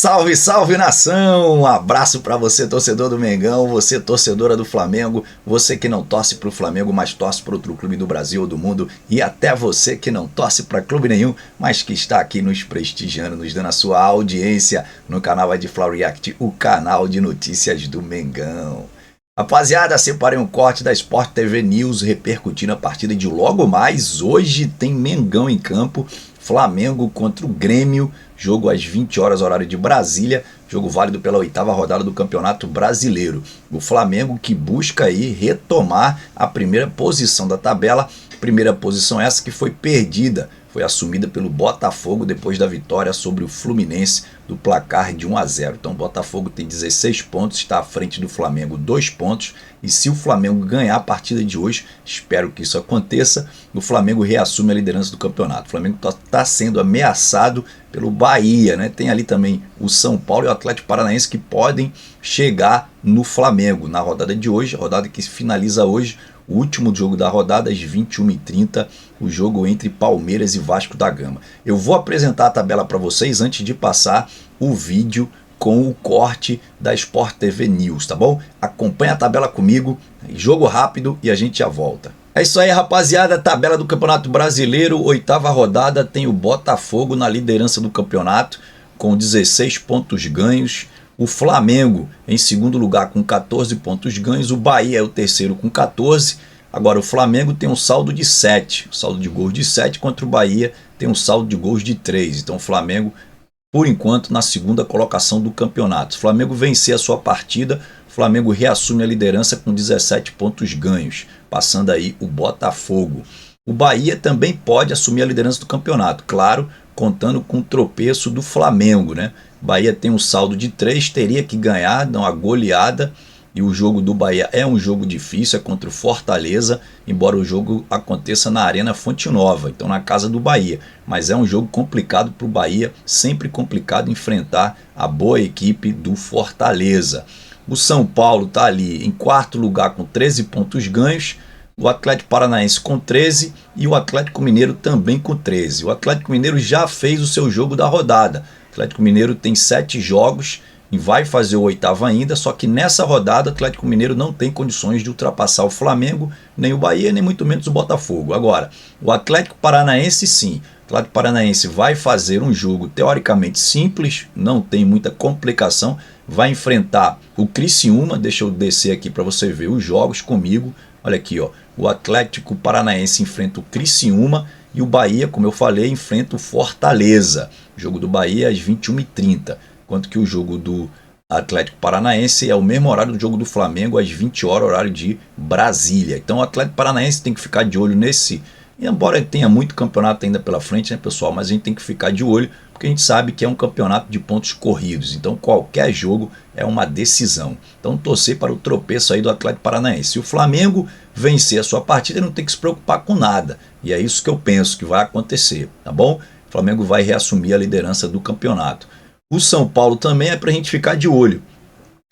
Salve, salve nação! Um abraço para você, torcedor do Mengão, você, torcedora do Flamengo, você que não torce pro Flamengo, mas torce para outro clube do Brasil ou do mundo, e até você que não torce para clube nenhum, mas que está aqui nos prestigiando, nos dando a sua audiência no canal Edfla React, o canal de notícias do Mengão. Rapaziada, separei um corte da Sport TV News repercutindo a partida de logo mais. Hoje tem Mengão em campo, Flamengo contra o Grêmio, jogo às 20 horas horário de Brasília, jogo válido pela 8ª rodada do Campeonato Brasileiro. O Flamengo que busca aí retomar a primeira posição da tabela, primeira posição essa que foi perdida, foi assumida pelo Botafogo depois da vitória sobre o Fluminense do placar de 1-0. Então o Botafogo tem 16 pontos, está à frente do Flamengo 2 pontos, e se o Flamengo ganhar a partida de hoje, espero que isso aconteça, o Flamengo reassume a liderança do campeonato. O Flamengo está sendo ameaçado pelo Bahia, né? Tem ali também o São Paulo e o Atlético Paranaense que podem chegar no Flamengo na rodada de hoje, a rodada que se finaliza hoje. O último jogo da rodada, às 21h30, o jogo entre Palmeiras e Vasco da Gama. Eu vou apresentar a tabela para vocês antes de passar o vídeo com o corte da Sport TV News, tá bom? Acompanha a tabela comigo, jogo rápido e a gente já volta. É isso aí, rapaziada, tabela do Campeonato Brasileiro, 8ª rodada, tem o Botafogo na liderança do campeonato, com 16 pontos ganhos. O Flamengo em segundo lugar com 14 pontos ganhos, o Bahia é o terceiro com 14. Agora o Flamengo tem um saldo de 7, saldo de gols de 7, contra o Bahia tem um saldo de gols de 3. Então o Flamengo, por enquanto, na segunda colocação do campeonato. Se o Flamengo vencer a sua partida, o Flamengo reassume a liderança com 17 pontos ganhos, passando aí o Botafogo. O Bahia também pode assumir a liderança do campeonato, claro, contando com o tropeço do Flamengo, né? Bahia tem um saldo de 3, teria que ganhar, dar uma goleada, e o jogo do Bahia é um jogo difícil, é contra o Fortaleza, embora o jogo aconteça na Arena Fonte Nova, então na casa do Bahia, mas é um jogo complicado para o Bahia, sempre complicado enfrentar a boa equipe do Fortaleza. O São Paulo está ali em quarto lugar com 13 pontos ganhos, o Atlético Paranaense com 13 e o Atlético Mineiro também com 13. O Atlético Mineiro já fez o seu jogo da rodada. O Atlético Mineiro tem 7 jogos e vai fazer o 8º ainda, só que nessa rodada o Atlético Mineiro não tem condições de ultrapassar o Flamengo, nem o Bahia, nem muito menos o Botafogo. Agora, o Atlético Paranaense sim. O Atlético Paranaense vai fazer um jogo teoricamente simples, não tem muita complicação, vai enfrentar o Criciúma. Deixa eu descer aqui para você ver os jogos comigo. Olha aqui, ó. O Atlético Paranaense enfrenta o Criciúma e o Bahia, como eu falei, enfrenta o Fortaleza. O jogo do Bahia é às 21h30, enquanto que o jogo do Atlético Paranaense é o mesmo horário do jogo do Flamengo, às 20 horas, horário de Brasília. Então o Atlético Paranaense tem que ficar de olho nesse, embora tenha muito campeonato ainda pela frente, né, pessoal, mas a gente tem que ficar de olho, porque a gente sabe que é um campeonato de pontos corridos, então qualquer jogo é uma decisão. Então torcer para o tropeço aí do Atlético Paranaense. Se o Flamengo vencer a sua partida, não tem que se preocupar com nada, e é isso que eu penso que vai acontecer, tá bom? O Flamengo vai reassumir a liderança do campeonato. O São Paulo também é para a gente ficar de olho,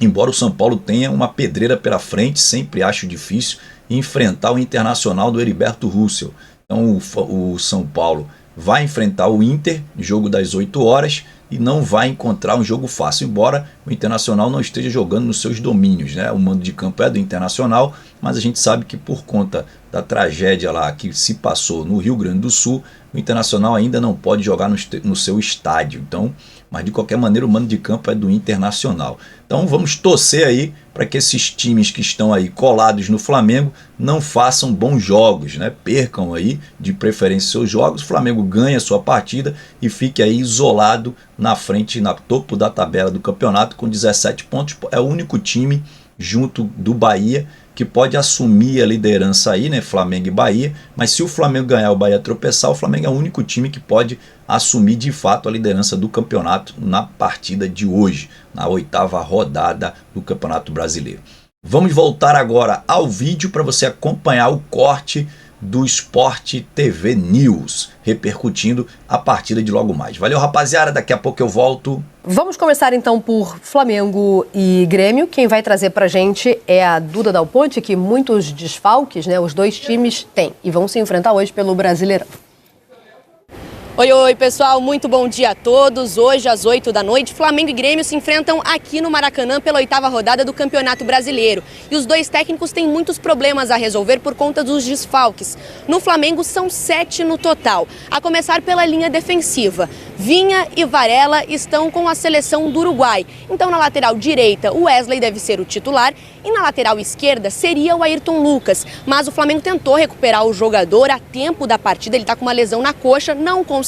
embora o São Paulo tenha uma pedreira pela frente, sempre acho difícil enfrentar o Internacional do Heriberto Russell. Então o São Paulo vai enfrentar o Inter, jogo das 8 horas, e não vai encontrar um jogo fácil, embora o Internacional não esteja jogando nos seus domínios, né? O mando de campo é do Internacional, mas a gente sabe que por conta da tragédia lá que se passou no Rio Grande do Sul, o Internacional ainda não pode jogar no seu estádio. Então, mas de qualquer maneira o mando de campo é do Internacional. Então vamos torcer aí para que esses times que estão aí colados no Flamengo não façam bons jogos, né? Percam aí de preferência seus jogos, o Flamengo ganha a sua partida e fique aí isolado na frente, na topo da tabela do campeonato com 17 pontos. É o único time junto do Bahia que pode assumir a liderança aí, né? Flamengo e Bahia, mas se o Flamengo ganhar, o Bahia tropeçar, o Flamengo é o único time que pode assumir de fato a liderança do campeonato na partida de hoje, na 8ª rodada do Campeonato Brasileiro. Vamos voltar agora ao vídeo para você acompanhar o corte do Sport TV News, repercutindo a partida de logo mais. Valeu, rapaziada, daqui a pouco eu volto. Vamos começar então por Flamengo e Grêmio. Quem vai trazer pra gente é a Duda Dal Ponte, que muitos desfalques, né, os dois times têm e vão se enfrentar hoje pelo Brasileirão. Oi, pessoal, muito bom dia a todos. Hoje, às 8 da noite, Flamengo e Grêmio se enfrentam aqui no Maracanã pela 8ª rodada do Campeonato Brasileiro. E os dois técnicos têm muitos problemas a resolver por conta dos desfalques. No Flamengo, são 7 no total, a começar pela linha defensiva. Vinha e Varela estão com a seleção do Uruguai. Então, na lateral direita, o Wesley deve ser o titular e na lateral esquerda seria o Ayrton Lucas. Mas o Flamengo tentou recuperar o jogador a tempo da partida, ele está com uma lesão na coxa, não conseguiu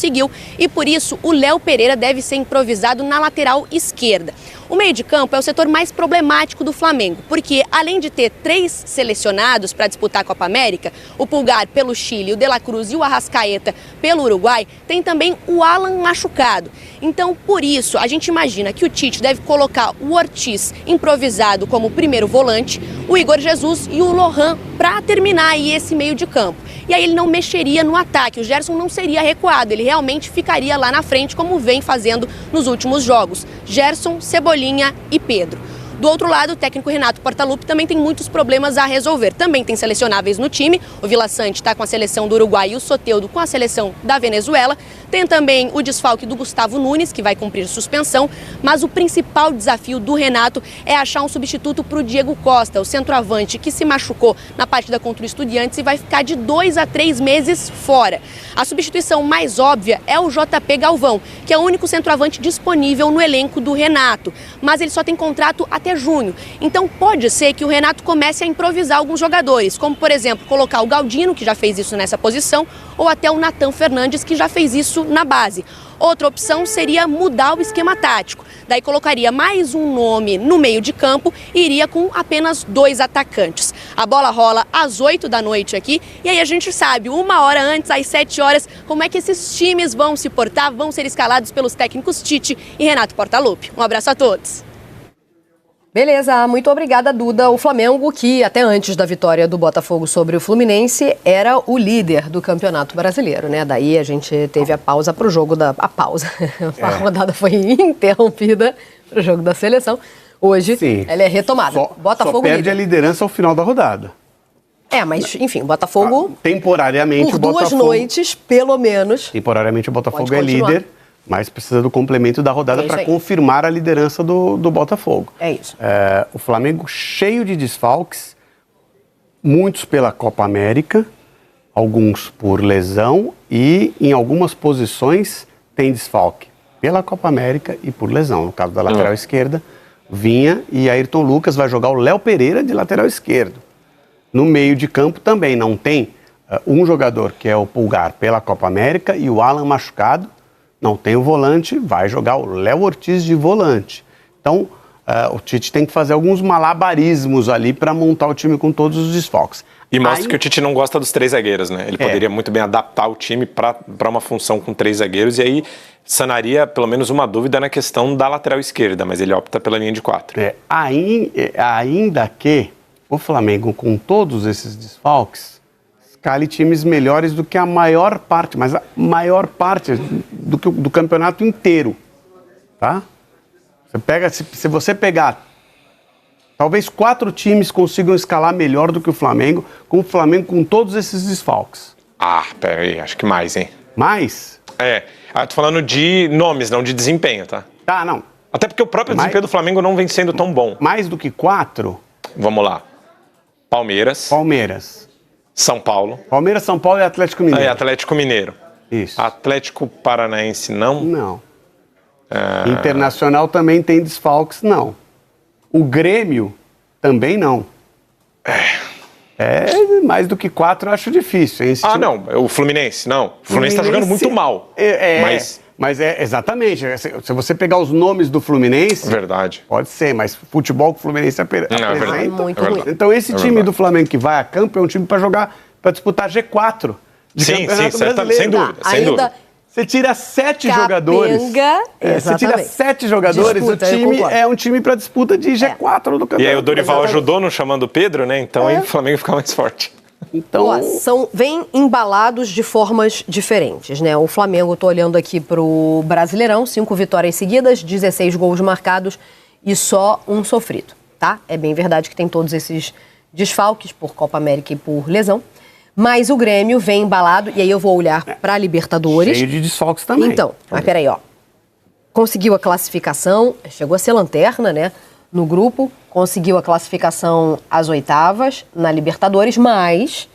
e por isso o Léo Pereira deve ser improvisado na lateral esquerda. O meio de campo é o setor mais problemático do Flamengo, porque além de ter 3 selecionados para disputar a Copa América, o Pulgar pelo Chile, o De La Cruz e o Arrascaeta pelo Uruguai, tem também o Alan machucado. Então, por isso, a gente imagina que o Tite deve colocar o Ortiz improvisado como primeiro volante, o Igor Jesus e o Lohan para terminar aí esse meio de campo. E aí ele não mexeria no ataque, o Gerson não seria recuado, ele realmente ficaria lá na frente como vem fazendo nos últimos jogos. Gerson, Cebolinha e Pedro. Do outro lado, o técnico Renato Portaluppi também tem muitos problemas a resolver. Também tem selecionáveis no time. O Vila Sante está com a seleção do Uruguai e o Soteldo com a seleção da Venezuela. Tem também o desfalque do Gustavo Nunes, que vai cumprir suspensão. Mas o principal desafio do Renato é achar um substituto para o Diego Costa, o centroavante que se machucou na partida contra o Estudiantes e vai ficar de 2 a 3 meses fora. A substituição mais óbvia é o JP Galvão, que é o único centroavante disponível no elenco do Renato. Mas ele só tem contrato até junho. Então pode ser que o Renato comece a improvisar alguns jogadores, como por exemplo, colocar o Galdino, que já fez isso nessa posição, ou até o Nathan Fernandes, que já fez isso na base. Outra opção seria mudar o esquema tático. Daí colocaria mais um nome no meio de campo e iria com apenas 2 atacantes. A bola rola às 8 da noite aqui e aí a gente sabe, 1 hora antes, às 7 horas, como é que esses times vão se portar, vão ser escalados pelos técnicos Tite e Renato Portaluppi. Um abraço a todos. Beleza, muito obrigada, Duda. O Flamengo, que até antes da vitória do Botafogo sobre o Fluminense, era o líder do Campeonato Brasileiro, né? Daí a gente teve a pausa para o jogo da... A pausa. A rodada foi interrompida para o jogo da seleção. Hoje, sim, ela é retomada. Botafogo só perde líder. A liderança ao final da rodada. Mas, enfim, o Botafogo... Temporariamente, por o Botafogo... 2 noites, pelo menos... Temporariamente, o Botafogo é líder... Mas precisa do complemento da rodada para confirmar a liderança do Botafogo. É isso. O Flamengo cheio de desfalques, muitos pela Copa América, alguns por lesão e em algumas posições tem desfalque pela Copa América e por lesão. No caso da lateral esquerda, Vinha e Ayrton Lucas vai jogar o Léo Pereira de lateral esquerdo. No meio de campo também não tem um jogador que é o Pulgar pela Copa América e o Alan machucado. Não tem o volante, vai jogar o Léo Ortiz de volante. Então, o Tite tem que fazer alguns malabarismos ali para montar o time com todos os desfalques. E mostra que o Tite não gosta dos 3 zagueiros, né? Ele poderia muito bem adaptar o time para uma função com 3 zagueiros e aí sanaria pelo menos uma dúvida na questão da lateral esquerda, mas ele opta pela linha de 4. Ainda que o Flamengo, com todos esses desfalques, escale times melhores do que a maior parte, mas a maior parte do campeonato inteiro, tá? Se você pegar, talvez 4 times consigam escalar melhor do que o Flamengo, com o Flamengo com todos esses desfalques. Peraí, acho que mais, hein? Mais? Tô falando de nomes, não de desempenho, tá? Tá, não. Até porque o próprio desempenho do Flamengo não vem sendo tão bom. Mais do que 4? Vamos lá. Palmeiras. São Paulo. Palmeiras, São Paulo e Atlético Mineiro. Atlético Mineiro. Isso. Atlético Paranaense, não? Não. Internacional também tem desfalques, não. O Grêmio também não. Mais do que 4 eu acho difícil. Não. O Fluminense, não. O Fluminense tá jogando muito mal. Mas exatamente. Se você pegar os nomes do Fluminense... Verdade. Pode ser, mas futebol que o Fluminense apresenta... É verdade. Muito ruim. Então esse time do Flamengo que vai a campo é um time para jogar, para disputar G4 de Campeonato Brasileiro. Sem dúvida. Você tira 7 jogadores. Você tira 7 jogadores, disputa, o time é um time para disputa de G4 do campeonato. E aí o Dorival ajudou no chamando o Pedro, né? Então aí o Flamengo fica mais forte. Então, vêm embalados de formas diferentes, né? O Flamengo, tô olhando aqui pro Brasileirão, 5 vitórias seguidas, 16 gols marcados e só um sofrido, tá? É bem verdade que tem todos esses desfalques por Copa América e por lesão. Mas o Grêmio vem embalado, e aí eu vou olhar para a Libertadores. Cheio de desfalques também. Então, mas peraí, ó. Conseguiu a classificação, chegou a ser lanterna, né? No grupo, conseguiu a classificação às oitavas na Libertadores, mas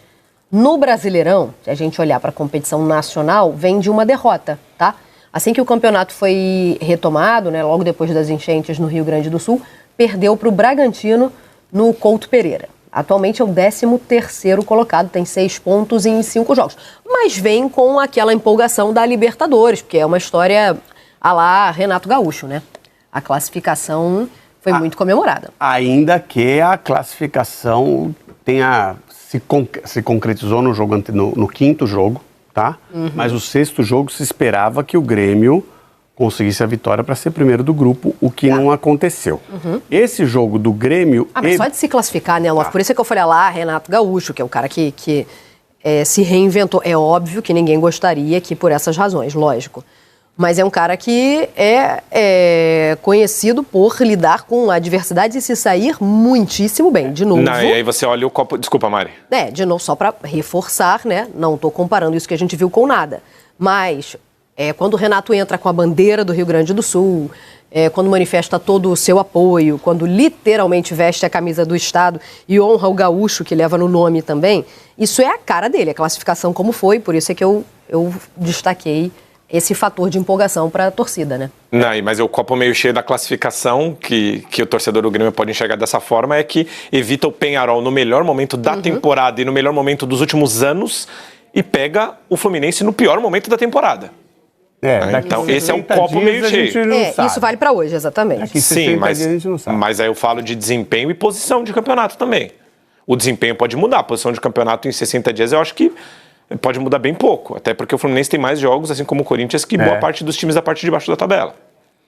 no Brasileirão, se a gente olhar para a competição nacional, vem de uma derrota, tá? Assim que o campeonato foi retomado, né, logo depois das enchentes no Rio Grande do Sul, perdeu para o Bragantino no Couto Pereira. Atualmente é o 13º colocado, tem 6 pontos em 5 jogos. Mas vem com aquela empolgação da Libertadores, porque é uma história à la Renato Gaúcho, né? A classificação foi muito comemorada. Ainda que a classificação se concretizou no jogo no quinto jogo, tá? Mas o sexto jogo se esperava que o Grêmio conseguisse a vitória para ser primeiro do grupo, o que não aconteceu. Esse jogo do Grêmio... mas só de se classificar, né, Love? Por isso é que eu falei lá, Renato Gaúcho, que é o cara que se reinventou. É óbvio que ninguém gostaria que por essas razões, lógico. Mas é um cara que é conhecido por lidar com adversidades e se sair muitíssimo bem. De novo... Não, e aí você olha o copo... Desculpa, Mari. De novo, só para reforçar, né? Não estou comparando isso que a gente viu com nada. Mas quando o Renato entra com a bandeira do Rio Grande do Sul, quando manifesta todo o seu apoio, quando literalmente veste a camisa do Estado e honra o gaúcho que leva no nome também, isso é a cara dele, a classificação como foi. Por isso é que eu destaquei esse fator de empolgação para a torcida, né? Não, mas o copo meio cheio da classificação, que o torcedor do Grêmio pode enxergar dessa forma, é que evita o Peñarol no melhor momento da temporada e no melhor momento dos últimos anos e pega o Fluminense no pior momento da temporada. Então, esse é um copo meio cheio. Isso vale para hoje, exatamente. Sim, mas aí eu falo de desempenho e posição de campeonato também. O desempenho pode mudar, a posição de campeonato em 60 dias eu acho que pode mudar bem pouco, até porque o Fluminense tem mais jogos, assim como o Corinthians, que boa parte dos times da parte de baixo da tabela.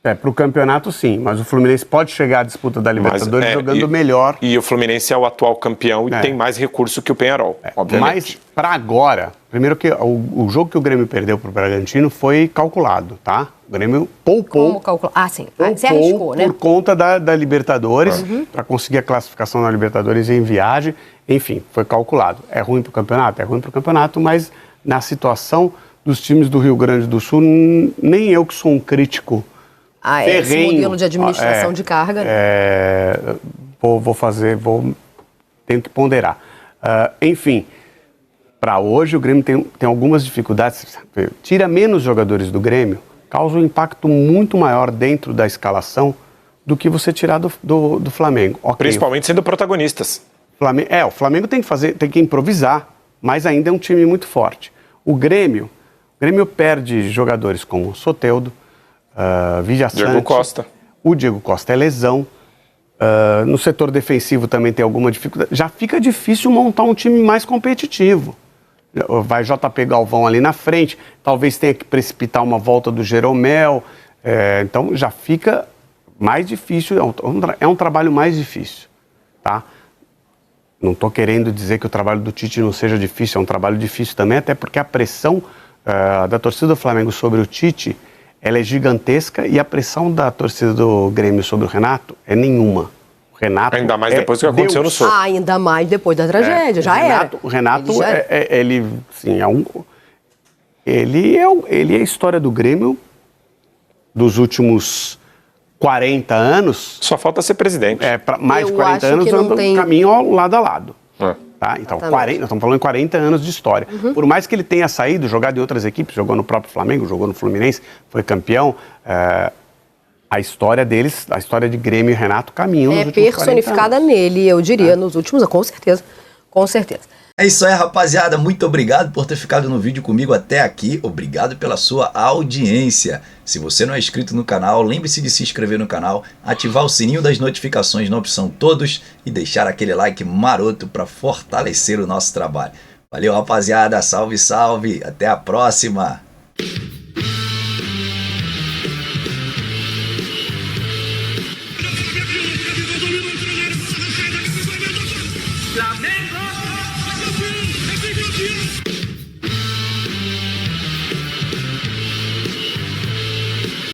Para o campeonato, sim, mas o Fluminense pode chegar à disputa da Libertadores jogando melhor. E o Fluminense é o atual campeão e tem mais recurso que o Peñarol, obviamente. Mas, para agora, primeiro que o jogo que o Grêmio perdeu para o Bragantino foi calculado, tá? O Grêmio poupou. Como calcular? Ah, sim. Você arriscou, né? Por conta da Libertadores, para conseguir a classificação na Libertadores em viagem. Enfim, foi calculado. É ruim para o campeonato? É ruim para o campeonato, mas na situação dos times do Rio Grande do Sul, nem eu que sou um crítico esse modelo de administração de carga. Tenho que ponderar. Enfim, para hoje o Grêmio tem algumas dificuldades. Tira menos jogadores do Grêmio, causa um impacto muito maior dentro da escalação do que você tirar do Flamengo. Principalmente sendo protagonistas. O Flamengo tem que improvisar, mas ainda é um time muito forte. O Grêmio perde jogadores como Soteldo, Diego Costa. O Diego Costa é lesão. No setor defensivo também tem alguma dificuldade. Já fica difícil montar um time mais competitivo. Vai JP Galvão ali na frente, talvez tenha que precipitar uma volta do Jeromel. Então já fica mais difícil, é um trabalho mais difícil, tá? Não estou querendo dizer que o trabalho do Tite não seja difícil, é um trabalho difícil também, até porque a pressão da torcida do Flamengo sobre o Tite, ela é gigantesca e a pressão da torcida do Grêmio sobre o Renato é nenhuma. O Renato ainda mais depois do que aconteceu no Sul. Ainda mais depois da tragédia, já era. O Renato, ele é a história do Grêmio dos últimos 40 anos. Só falta ser presidente. Mais de 40 anos andando caminho ao lado a lado. Tá? Então, nós estamos falando de 40 anos de história. Por mais que ele tenha saído, jogado em outras equipes, jogou no próprio Flamengo, jogou no Fluminense, foi campeão, a história deles, a história de Grêmio e Renato caminham nos últimos 40 anos. Personificada nele, eu diria, nos últimos anos, com certeza. Com certeza. É isso aí, rapaziada. Muito obrigado por ter ficado no vídeo comigo até aqui. Obrigado pela sua audiência. Se você não é inscrito no canal, lembre-se de se inscrever no canal, ativar o sininho das notificações na opção todos e deixar aquele like maroto para fortalecer o nosso trabalho. Valeu, rapaziada. Salve, salve. Até a próxima.